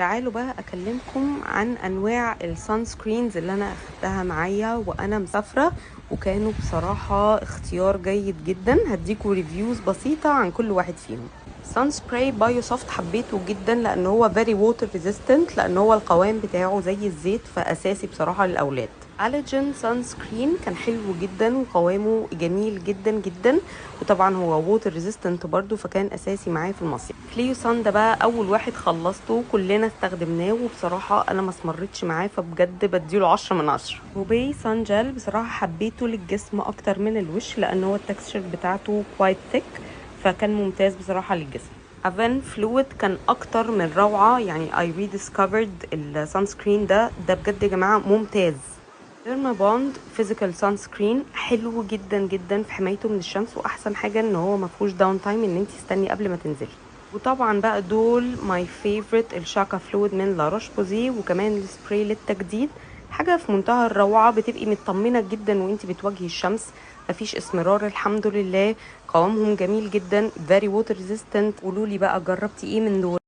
تعالوا بقى اكلمكم عن انواع السان سكرينز اللي انا اخدتها معايا وانا مسافره، وكانوا بصراحه اختيار جيد جدا. هديكوا ريفيوز بسيطه عن كل واحد فيهم. سان سبراي بايو سوفت حبيته جدا لان هو فيري ووتر ريزيستنت، لان هو القوام بتاعه زي الزيت، فاساسي بصراحه للاولاد. اليجن سان سكرين كان حلو جدا وقوامه جميل جدا جدا، وطبعا هو ووتر ريزيستنت برضو، فكان اساسي معايا في المصيف. كليو سان ده بقى اول واحد خلصته، كلنا استخدمناه وبصراحه انا ما استمرتش معاه، فبجد بديله 10 من 10. وبي سان جel بصراحه حبيته للجسم اكتر من الوش، لان هو التكستشر بتاعته كوايت ثيك، فكان ممتاز بصراحه للجسم. افن فلويد كان اكتر من روعه، يعني اي ريديسكفرد السان سكرين ده بجد يا جماعه ممتاز. ديرما بوند فيزيكال سان سكرين حلو جدا جدا في حمايته من الشمس، واحسن حاجه ان هو ما فيهوش داون تايم ان انت تستني قبل ما تنزلي. وطبعا بقى دول ماي فيفورت، الشاكا فلويد من لاروش بوزي، وكمان السبراي للتجديد. حاجه في منتهى الروعه، بتبقي مطمنه جدا وانت بتواجهي الشمس، مفيش اسمرار الحمد لله. قوامهم جميل جدا، very water resistant. قولوا لي بقى جربتي ايه من دول؟